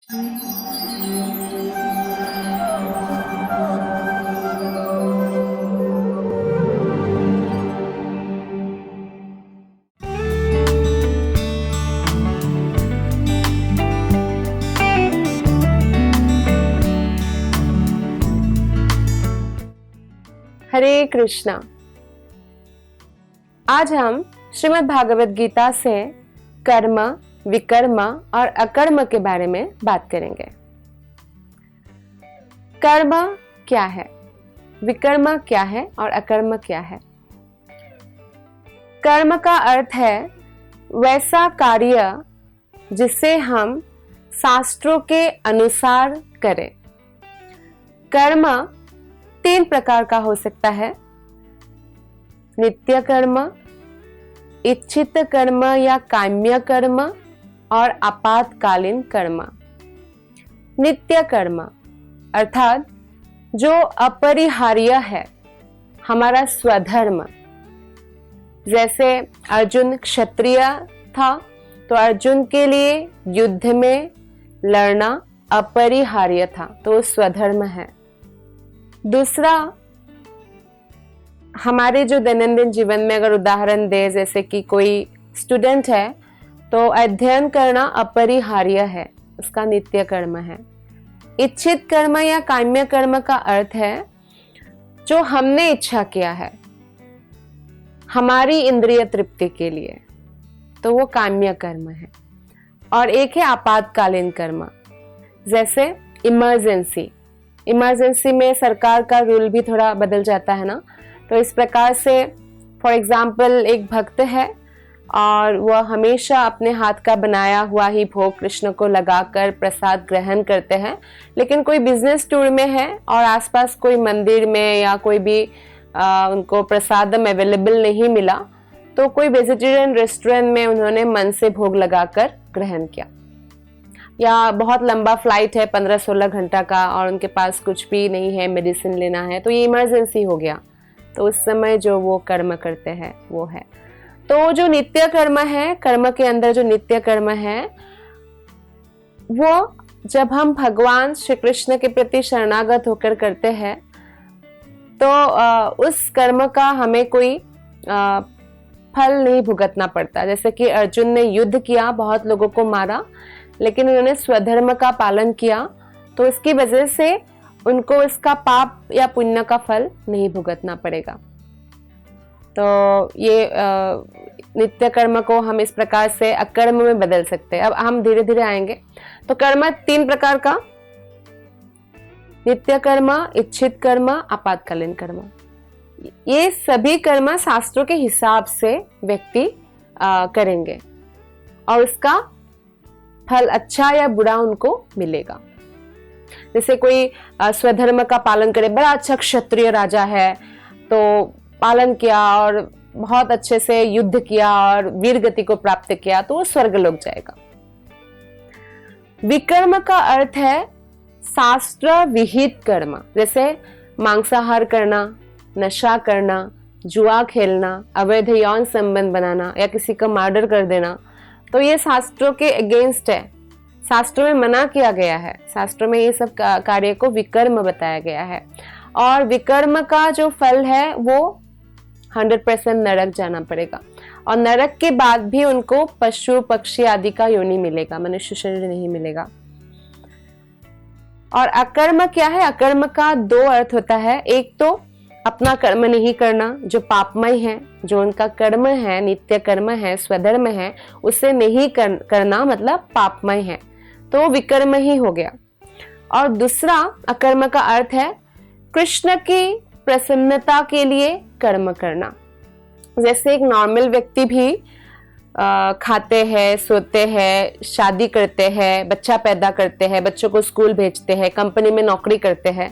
हरे कृष्णा। आज हम श्रीमद् भागवत गीता से कर्म, विकर्म और अकर्म के बारे में बात करेंगे। कर्म क्या है, विकर्म क्या है और अकर्म क्या है? कर्म का अर्थ है वैसा कार्य जिसे हम शास्त्रों के अनुसार करें। कर्म 3 प्रकार का हो सकता है: नित्य कर्म, इच्छित कर्म या काम्य कर्म और आपातकालीन कर्म। नित्य कर्म अर्थात जो अपरिहार्य है, हमारा स्वधर्म। जैसे अर्जुन क्षत्रिय था तो अर्जुन के लिए युद्ध में लड़ना अपरिहार्य था, तो वो स्वधर्म है। दूसरा, हमारे जो दैनंदिन जीवन में अगर उदाहरण दे, जैसे कि कोई स्टूडेंट है तो अध्ययन करना अपरिहार्य है, उसका नित्य कर्म है। इच्छित कर्म या काम्य कर्म का अर्थ है जो हमने इच्छा किया है हमारी इंद्रिय तृप्ति के लिए, तो वो काम्य कर्म है। और एक है आपातकालीन कर्म, जैसे इमरजेंसी में सरकार का रूल भी थोड़ा बदल जाता है ना, तो इस प्रकार से फॉर एग्जाम्पल एक भक्त है और वह हमेशा अपने हाथ का बनाया हुआ ही भोग कृष्ण को लगाकर प्रसाद ग्रहण करते हैं, लेकिन कोई बिजनेस टूर में है और आसपास कोई मंदिर में या कोई भी उनको प्रसादम अवेलेबल नहीं मिला, तो कोई वेजिटेरियन रेस्टोरेंट में उन्होंने मन से भोग लगाकर ग्रहण किया। या बहुत लंबा फ्लाइट है 15-16 घंटा का और उनके पास कुछ भी नहीं है, मेडिसिन लेना है, तो ये इमरजेंसी हो गया, तो उस समय जो वो कर्म करते हैं वो है। तो जो नित्य कर्म है, कर्म के अंदर जो नित्य कर्म है, वो जब हम भगवान श्री कृष्ण के प्रति शरणागत होकर करते हैं तो उस कर्म का हमें कोई फल नहीं भुगतना पड़ता। जैसे कि अर्जुन ने युद्ध किया, बहुत लोगों को मारा, लेकिन उन्होंने स्वधर्म का पालन किया, तो इसकी वजह से उनको इसका पाप या पुण्य का फल नहीं भुगतना पड़ेगा। तो ये नित्य कर्म को हम इस प्रकार से अकर्म में बदल सकते हैं। अब हम धीरे धीरे आएंगे। तो कर्म 3 प्रकार का: नित्य कर्म, इच्छित कर्म, आपातकालीन कर्म। ये सभी कर्म शास्त्रों के हिसाब से व्यक्ति करेंगे और उसका फल अच्छा या बुरा उनको मिलेगा। जैसे कोई स्वधर्म का पालन करे, बड़ा अच्छा क्षत्रिय राजा है तो पालन किया और बहुत अच्छे से युद्ध किया और वीर गति को प्राप्त किया, तो वो स्वर्गलोक जाएगा। विकर्म का अर्थ है शास्त्र विहित कर्म, जैसे मांसाहार करना, नशा करना, जुआ खेलना, अवैध यौन संबंध बनाना या किसी का मर्डर कर देना, तो ये शास्त्रों के अगेंस्ट है, शास्त्रों में मना किया गया है। शास्त्रों में ये सब कार्य को विकर्म बताया गया है। और विकर्म का जो फल है वो 100% नरक जाना पड़ेगा, और नरक के बाद भी उनको पशु पक्षी आदि का योनि मिलेगा, मनुष्य शरीर नहीं मिलेगा। और अकर्म क्या है? अकर्म का 2 अर्थ होता है। एक तो अपना कर्म नहीं करना जो पापमय है, जो उनका कर्म है, नित्य कर्म है, स्वधर्म है, उसे नहीं करना मतलब पापमय है, तो विकर्म ही हो गया। और दूसरा अकर्म का अर्थ है कृष्ण की प्रसन्नता के लिए कर्म करना। जैसे एक नॉर्मल व्यक्ति भी खाते हैं, सोते हैं, शादी करते हैं, बच्चा पैदा करते हैं, बच्चों को स्कूल भेजते हैं, कंपनी में नौकरी करते हैं।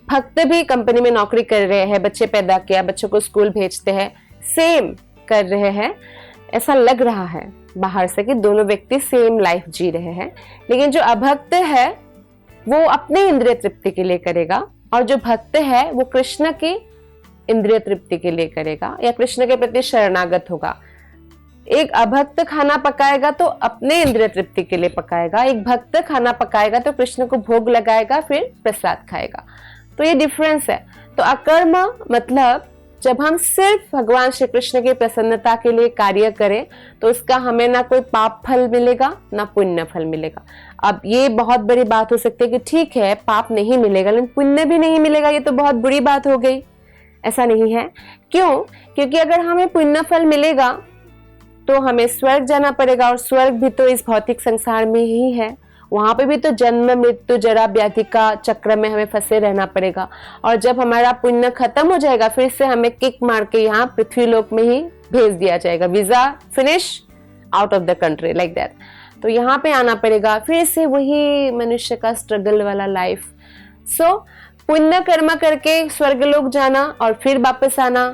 भक्त भी कंपनी में नौकरी कर रहे हैं, बच्चे पैदा किया, बच्चों को स्कूल भेजते हैं, सेम कर रहे हैं। ऐसा लग रहा है बाहर से कि दोनों व्यक्ति सेम लाइफ जी रहे हैं, लेकिन जो अभक्त है वो अपनी इंद्रिय तृप्ति के लिए करेगा, और जो भक्त है वो कृष्ण की इंद्रिय तृप्ति के लिए करेगा या कृष्ण के प्रति शरणागत होगा। एक अभक्त खाना पकाएगा तो अपने इंद्रिय तृप्ति के लिए पकाएगा, एक भक्त खाना पकाएगा तो कृष्ण को भोग लगाएगा, फिर प्रसाद खाएगा। तो ये डिफरेंस है। तो अकर्म मतलब जब हम सिर्फ भगवान श्री कृष्ण की प्रसन्नता के लिए कार्य करें तो उसका हमें ना कोई पाप फल मिलेगा ना पुण्य फल मिलेगा। अब ये बहुत बड़ी बात हो सकती है कि ठीक है पाप नहीं मिलेगा लेकिन पुण्य भी नहीं मिलेगा, ये तो बहुत बुरी बात हो गई। ऐसा नहीं है। क्यों? क्योंकि अगर हमें पुण्य फल मिलेगा तो हमें स्वर्ग जाना पड़ेगा, और स्वर्ग भी तो इस भौतिक संसार में ही है। वहां पे भी तो जन्म मृत्यु जरा व्याधि का चक्र में हमें फंसे रहना पड़ेगा, और जब हमारा पुण्य खत्म हो जाएगा फिर से हमें किक मार के यहाँ पृथ्वी लोक में ही भेज दिया जाएगा, visa finish, out of the country, like that. तो यहाँ पे आना पड़ेगा, फिर से वही मनुष्य का स्ट्रगल वाला लाइफ। सो पुण्य कर्म करके स्वर्ग लोक जाना और फिर वापस आना,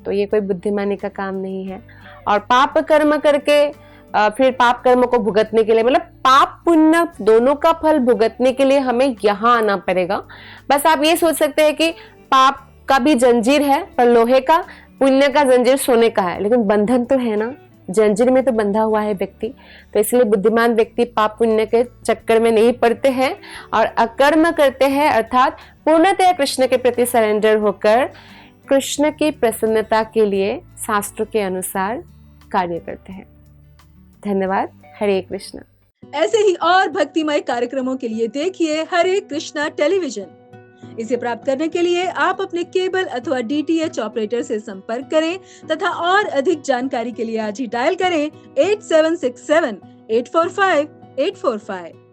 तो ये कोई बुद्धिमानी का काम नहीं है। और पाप कर्म करके फिर पाप कर्म को भुगतने के लिए, मतलब पाप पुण्य दोनों का फल भुगतने के लिए हमें यहाँ आना पड़ेगा। बस आप ये सोच सकते हैं कि पाप का भी जंजीर है पर लोहे का, पुण्य का जंजीर सोने का है, लेकिन बंधन तो है ना, जंजीर में तो बंधा हुआ है व्यक्ति। तो इसलिए बुद्धिमान व्यक्ति पाप पुण्य के चक्कर में नहीं पड़ते हैं और अकर्म करते हैं, अर्थात पूर्णतः कृष्ण के प्रति सरेंडर होकर कृष्ण की प्रसन्नता के लिए शास्त्रों के अनुसार कार्य करते हैं। धन्यवाद। हरे कृष्ण। ऐसे ही और भक्तिमय कार्यक्रमों के लिए देखिए हरे कृष्णा टेलीविजन। इसे प्राप्त करने के लिए आप अपने केबल अथवा DTH ऑपरेटर से संपर्क करें तथा और अधिक जानकारी के लिए आज ही डायल करें 8767 845 845।